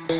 Sparkle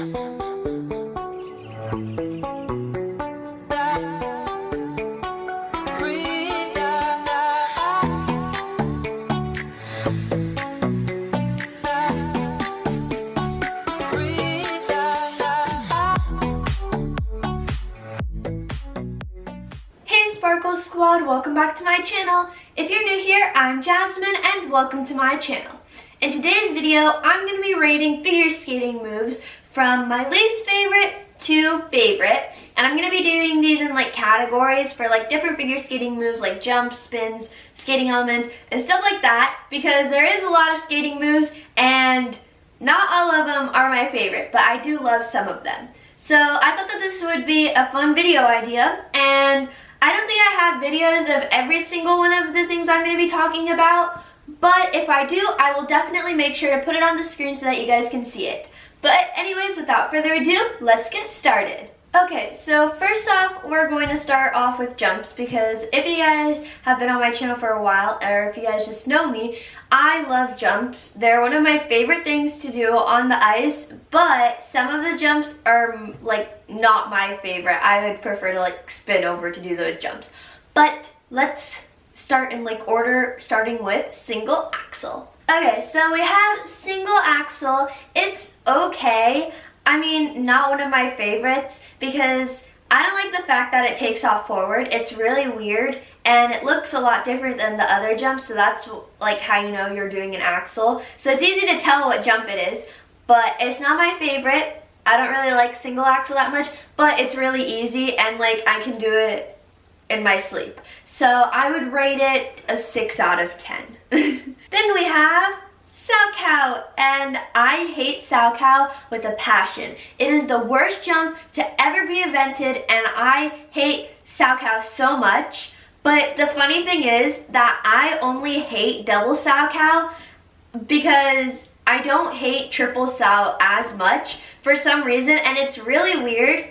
Squad, welcome back to my channel. If you're new here, I'm Jasmine and welcome to my channel. In today's video, I'm going to be rating figure skating moves from my least favorite to favorite. And I'm going to be doing these in like categories for like different figure skating moves like jumps, spins, skating elements, and stuff like that, because there is a lot of skating moves and not all of them are my favorite, but I do love some of them. So I thought that this would be a fun video idea, and I don't think I have videos of every single one of the things I'm going to be talking about, but if I do, I will definitely make sure to put it on the screen so that you guys can see it. But anyways, without further ado, let's get started. Okay, so first off, we're going to start off with jumps, because if you guys have been on my channel for a while, or if you guys just know me, I love jumps. They're one of my favorite things to do on the ice, but some of the jumps are like not my favorite. I would prefer to like spin over to do those jumps. But let's start in like order, starting with single axel. Okay, so we have single axel. It's okay. I mean, not one of my favorites, because I don't like the fact that it takes off forward. It's really weird, and it looks a lot different than the other jumps, so that's like how you know you're doing an axel. So it's easy to tell what jump it is, but it's not my favorite. I don't really like single axel that much, but it's really easy, and like I can do it in my sleep. So I would rate it a 6 out of 10. Then we have Salchow, and I hate Salchow with a passion. It is the worst jump to ever be invented, and I hate Salchow so much. But the funny thing is that I only hate double Salchow because I don't hate triple Sal as much for some reason, and it's really weird.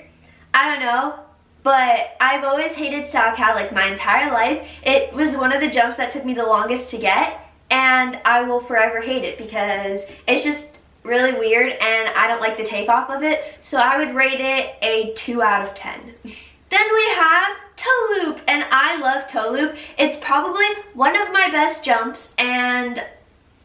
I don't know, but I've always hated Salchow like my entire life. It was one of the jumps that took me the longest to get, and I will forever hate it because it's just really weird and I don't like the takeoff of it. So I would rate it a 2 out of 10. Then we have toe loop, and I love toe loop. It's probably one of my best jumps, and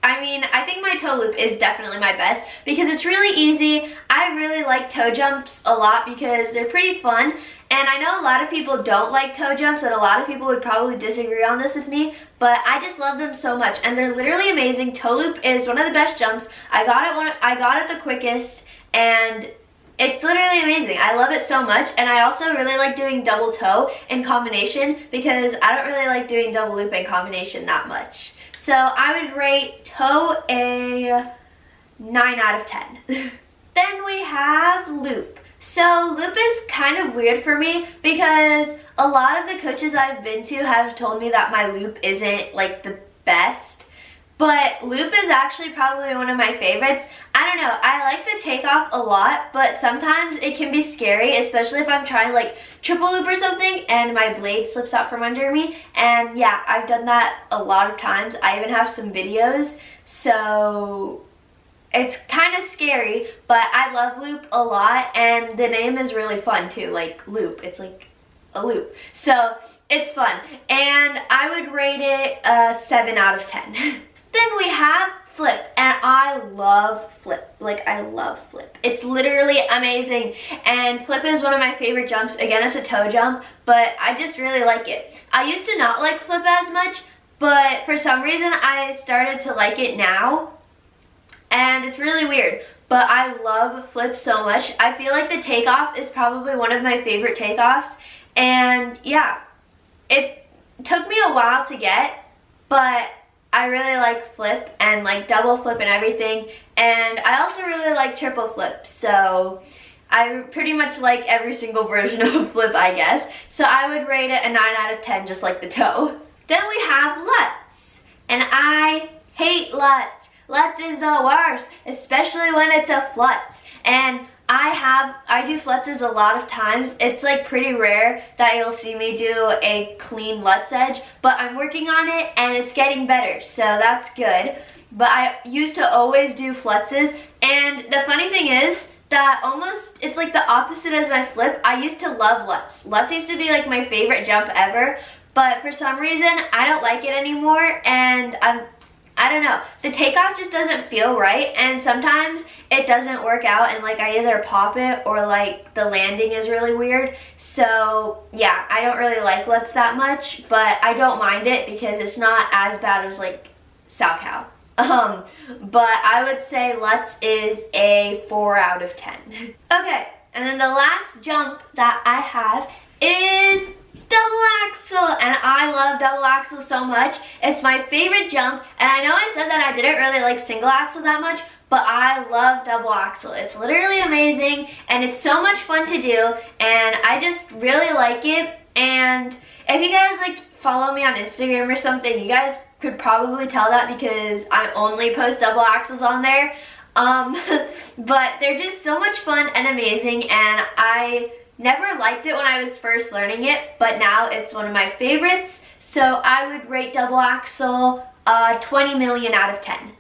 I mean, I think my toe loop is definitely my best because it's really easy. I really like toe jumps a lot because they're pretty fun. And I know a lot of people don't like toe jumps, and a lot of people would probably disagree on this with me, but I just love them so much, and they're literally amazing. Toe loop is one of the best jumps. I got it the quickest, and it's literally amazing. I love it so much, and I also really like doing double toe in combination because I don't really like doing double loop in combination that much. So I would rate toe a 9 out of 10. Then we have loop. So loop is kind of weird for me because a lot of the coaches I've been to have told me that my loop isn't like the best, but loop is actually probably one of my favorites. I don't know, I like the takeoff a lot, but sometimes it can be scary, especially if I'm trying like triple loop or something and my blade slips out from under me. And yeah, I've done that a lot of times. I even have some videos, so it's kind of scary, but I love loop a lot, and the name is really fun too, like loop. It's like a loop. So it's fun, and I would rate it a 7 out of 10. Then we have flip, and I love flip. Like, I love flip. It's literally amazing, and flip is one of my favorite jumps. Again, it's a toe jump, but I just really like it. I used to not like flip as much, but for some reason I started to like it now. And it's really weird, but I love flip so much. I feel like the takeoff is probably one of my favorite takeoffs. And yeah, it took me a while to get, but I really like flip and like double flip and everything. And I also really like triple flip. So I pretty much like every single version of flip, I guess. So I would rate it a 9 out of 10, just like the toe. Then we have Lutz, and I hate Lutz. Lutz is the worst, especially when it's a flutz. And I do flutzes a lot of times. It's like pretty rare that you'll see me do a clean Lutz edge, but I'm working on it and it's getting better, so that's good. But I used to always do flutzes, and the funny thing is that almost, it's like the opposite as my flip. I used to love Lutz. Lutz used to be like my favorite jump ever, but for some reason I don't like it anymore, and I don't know, the takeoff just doesn't feel right, and sometimes it doesn't work out and like I either pop it or like the landing is really weird. So yeah, I don't really like Lutz that much, but I don't mind it because it's not as bad as like Salchow. But I would say Lutz is a 4 out of 10. Okay, and then the last jump that I have is double axel, and I love double axel so much. It's my favorite jump, and I know I said that I didn't really like single axel that much, but I love double axel. It's literally amazing, and it's so much fun to do, and I just really like it. And if you guys like follow me on Instagram or something, you guys could probably tell that because I only post double axels on there. But they're just so much fun and amazing, and I never liked it when I was first learning it, but now it's one of my favorites. So I would rate double axel 20 million out of 10.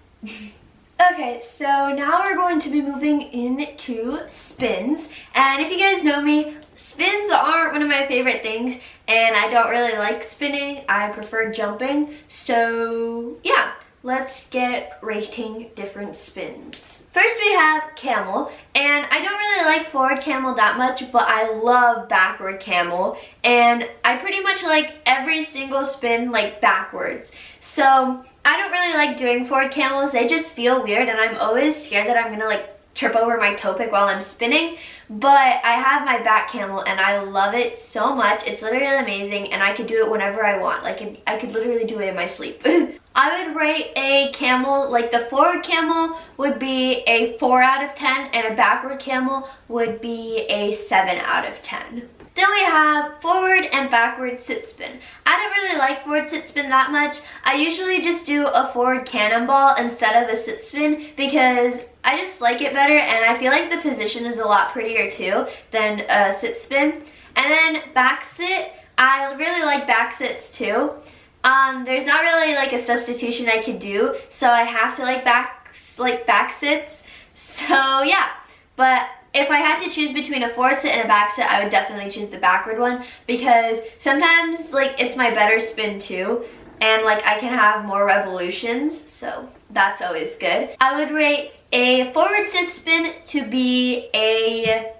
Okay, so now we're going to be moving into spins. And if you guys know me, spins aren't one of my favorite things, and I don't really like spinning. I prefer jumping. So yeah, let's get rating different spins. First we have camel, and I don't really like forward camel that much, but I love backward camel, and I pretty much like every single spin like backwards. So I don't really like doing forward camels. They just feel weird, and I'm always scared that I'm gonna like trip over my toe pick while I'm spinning. But I have my back camel, and I love it so much. It's literally amazing, and I could do it whenever I want. Like I could literally do it in my sleep. I would rate a camel, like the forward camel would be a 4 out of 10, and a backward camel would be a 7 out of 10. Then we have forward and backward sit spin. I don't really like forward sit spin that much. I usually just do a forward cannonball instead of a sit spin because I just like it better, and I feel like the position is a lot prettier too than a sit spin. And then back sit, I really like back sits too. There's not really like a substitution I could do, so I have to like back sits. So yeah, but if I had to choose between a forward sit and a back sit, I would definitely choose the backward one because sometimes like it's my better spin too, and like I can have more revolutions, so that's always good. I would rate a forward sit spin to be a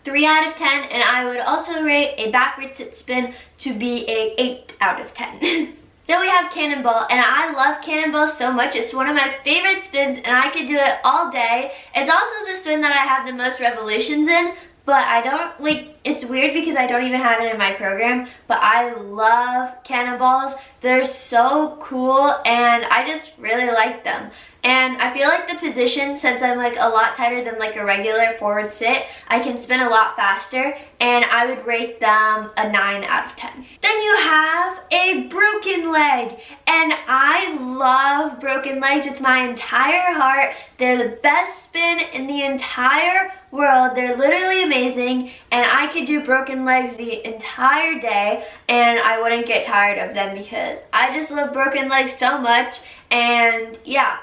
3 out of 10, and I would also rate a backward sit spin to be a 8 out of 10. Then we have cannonball, and I love cannonball so much. It's one of my favorite spins, and I could do it all day. It's also the spin that I have the most revolutions in, but I don't, like, it's weird because I don't even have it in my program, but I love cannonballs. They're so cool, and I just really like them. And I feel like the position, since I'm like a lot tighter than like a regular forward sit, I can spin a lot faster, and I would rate them a 9 out of 10. Then you have a broken leg, and I love broken legs with my entire heart. They're the best spin in the entire world. They're literally amazing, and I could do broken legs the entire day, and I wouldn't get tired of them because I just love broken legs so much. And yeah,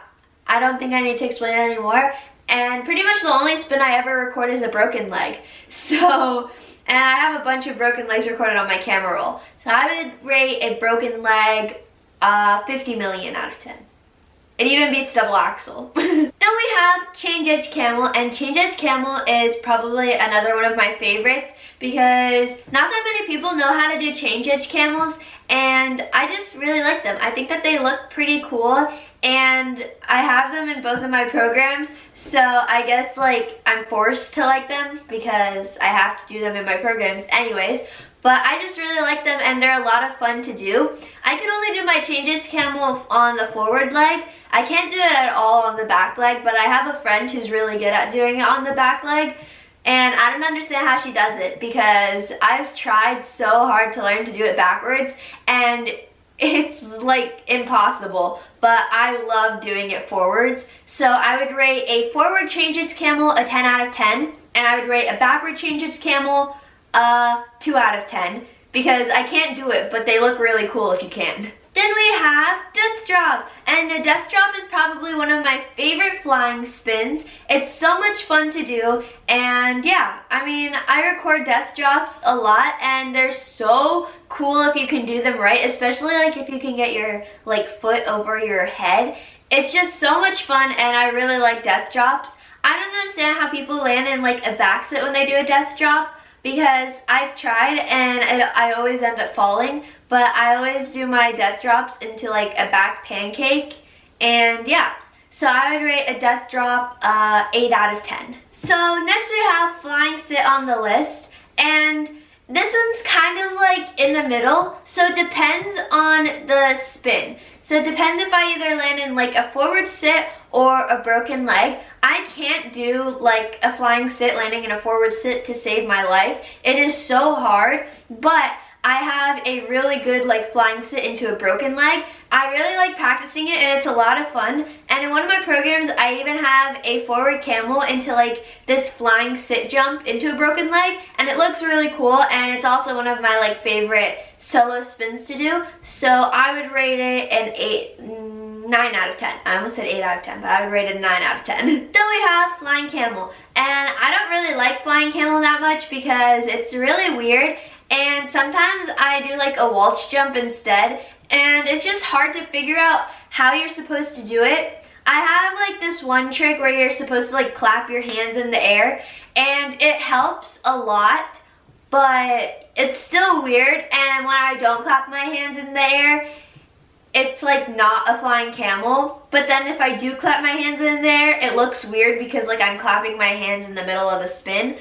I don't think I need to explain it anymore. And pretty much the only spin I ever record is a broken leg. So, and I have a bunch of broken legs recorded on my camera roll. So I would rate a broken leg 50 million out of 10. It even beats double axel. Then we have change edge camel, and change edge camel is probably another one of my favorites because not that many people know how to do change edge camels, and I just really like them. I think that they look pretty cool, and I have them in both of my programs, so I guess like I'm forced to like them because I have to do them in my programs anyways. But I just really like them, and they're a lot of fun to do. I can only do my changes camel on the forward leg. I can't do it at all on the back leg, but I have a friend who's really good at doing it on the back leg. And I don't understand how she does it because I've tried so hard to learn to do it backwards, and it's like impossible. But I love doing it forwards. So I would rate a forward changes camel a 10 out of 10, and I would rate a backward changes camel 2 out of 10 because I can't do it, but they look really cool if you can. Then Then we have death drop, and a death drop is probably one of my favorite flying spins. It's so much fun to do, and yeah, I mean, I record death drops a lot, and they're so cool if you can do them right, especially like if you can get your like foot over your head. It's just so much fun, and I really like death drops. I don't understand how people land in like a back sit when they do a death drop, because I've tried and I always end up falling, but I always do my death drops into like a back pancake, and yeah. So I would rate a death drop 8 out of 10. So next we have flying sit on the list, and this one's kind of like in the middle, so it depends on the spin. So it depends if I either land in like a forward sit or a broken leg. I can't do like a flying sit landing in a forward sit to save my life. It is so hard, but I have a really good like flying sit into a broken leg. I really like practicing it, and it's a lot of fun. And in one of my programs, I even have a forward camel into like this flying sit jump into a broken leg, and it looks really cool, and it's also one of my like favorite solo spins to do. So I would rate it an 9 out of 10. I almost said 8 out of 10, but I would rate it a 9 out of 10. Then we have flying camel, and I don't really like flying camel that much because it's really weird. And sometimes I do like a waltz jump instead, and it's just hard to figure out how you're supposed to do it. I have like this one trick where you're supposed to like clap your hands in the air, and it helps a lot, but it's still weird. And when I don't clap my hands in the air, it's like not a flying camel. But then if I do clap my hands in the air, it looks weird because like I'm clapping my hands in the middle of a spin.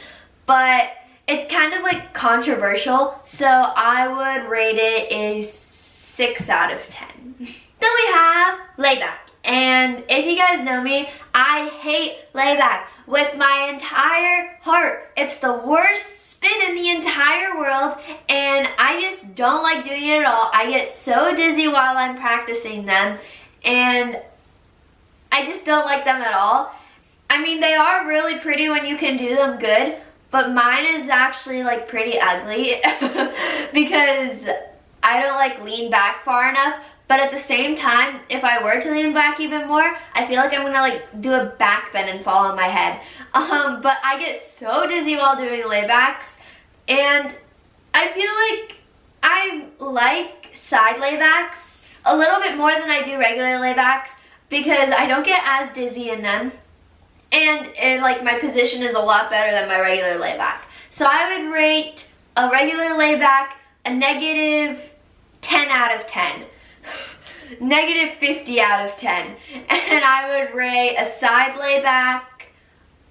But it's kind of like controversial, so I would rate it a 6 out of 10. Then we have layback, and if you guys know me, I hate layback with my entire heart. It's the worst spin in the entire world, and I just don't like doing it at all. I get so dizzy while I'm practicing them, and I just don't like them at all. I mean, they are really pretty when you can do them good, but mine is actually like pretty ugly because I don't like lean back far enough. But at the same time, if I were to lean back even more, I feel like I'm gonna like do a back bend and fall on my head. But I get so dizzy while doing laybacks, and I feel like I like side laybacks a little bit more than I do regular laybacks because I don't get as dizzy in them. And like my position is a lot better than my regular layback. So I would rate a regular layback a negative 10 out of 10. Negative 50 out of 10. And I would rate a side layback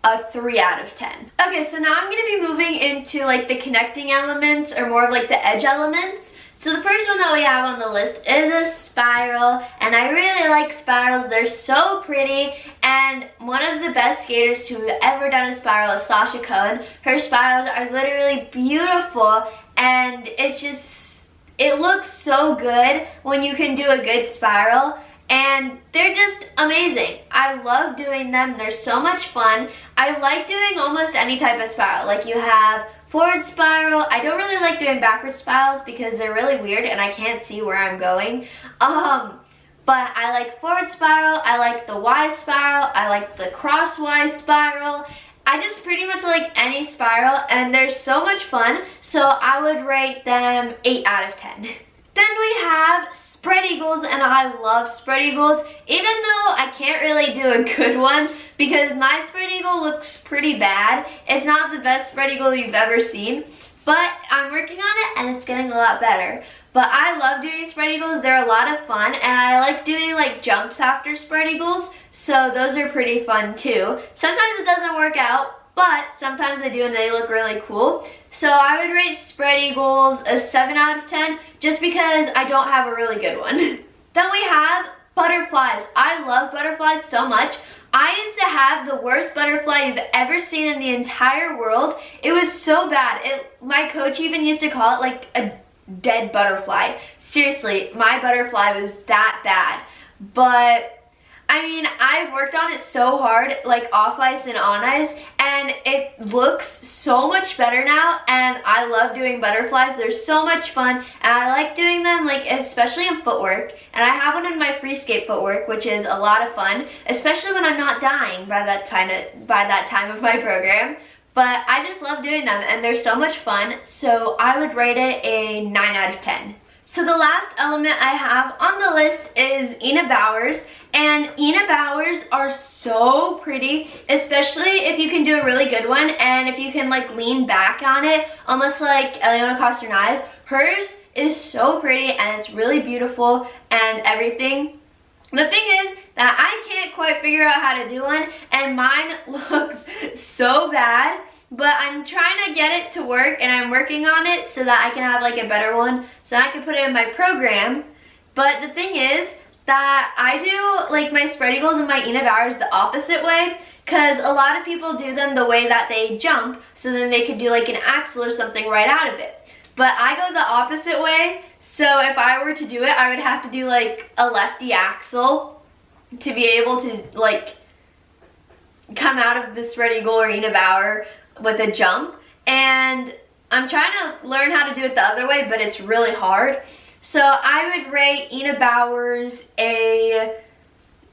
a 3 out of 10. Okay, so now I'm going to be moving into like the connecting elements, or more of like the edge elements. So the first one that we have on the list is a spiral, and I really like spirals. They're so pretty, and one of the best skaters who have ever done a spiral is Sasha Cohen. Her spirals are literally beautiful, and it looks so good when you can do a good spiral, and they're just amazing. I love doing them. They're so much fun. I like doing almost any type of spiral. Like you have forward spiral. I don't really like doing backward spirals because they're really weird and I can't see where I'm going. But I like forward spiral, I like the Y spiral, I like the crosswise spiral. I just pretty much like any spiral, and they're so much fun, so I would rate them 8 out of 10. Then we have spread eagles, and I love spread eagles, even though I can't really do a good one because my spread eagle looks pretty bad. It's not the best spread eagle you've ever seen, but I'm working on it and it's getting a lot better. But I love doing spread eagles. They're a lot of fun, and I like doing like jumps after spread eagles, so those are pretty fun too. Sometimes it doesn't work out, but sometimes they do and they look really cool. So I would rate spread eagles a 7 out of 10 just because I don't have a really good one. Then we have butterflies. I love butterflies so much. I used to have the worst butterfly you've ever seen in the entire world. It was so bad. My coach even used to call it like a dead butterfly. Seriously, my butterfly was that bad. But I mean, I've worked on it so hard, like off ice and on ice, and it looks so much better now, and I love doing butterflies. They're so much fun, and I like doing them, like, especially in footwork, and I have one in my free skate footwork, which is a lot of fun, especially when I'm not dying by that time of my program. But I just love doing them, and they're so much fun, so I would rate it a 9 out of 10. So the last element I have on the list is Ina Bowers, and Ina Bowers are so pretty, especially if you can do a really good one, and if you can like lean back on it, almost like Eliana Costernaz. Hers is so pretty, and it's really beautiful and everything. The thing is that I can't quite figure out how to do one, and mine looks so bad. But I'm trying to get it to work, and I'm working on it so that I can have like a better one, so I can put it in my program. But the thing is that I do like my spread eagles and my Ina Bowers the opposite way, because a lot of people do them the way that they jump, so then they could do like an axel or something right out of it. But I go the opposite way, so if I were to do it, I would have to do like a lefty axel to be able to like come out of the spread eagle or Ina Bower with a jump, and I'm trying to learn how to do it the other way, but it's really hard. So I would rate Ina Bowers a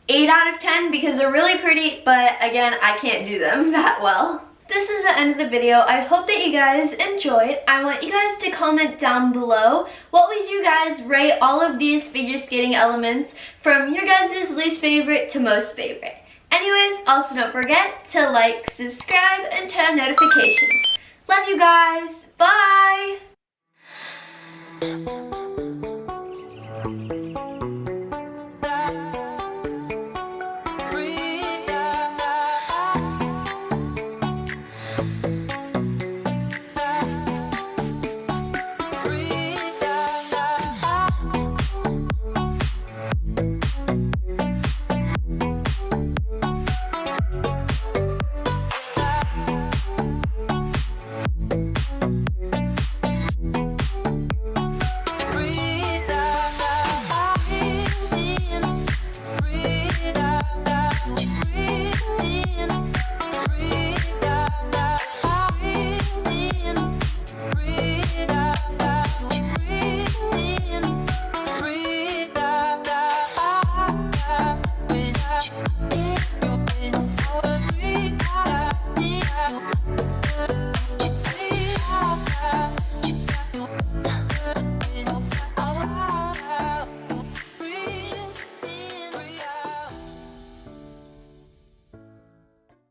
8 out of 10 because they're really pretty, but again, I can't do them that well. This is the end of the video. I hope that you guys enjoyed. I want you guys to comment down below what would you guys rate all of these figure skating elements from your guys' least favorite to most favorite. Anyways, also don't forget to like, subscribe, and turn on notifications. Love you guys. Bye!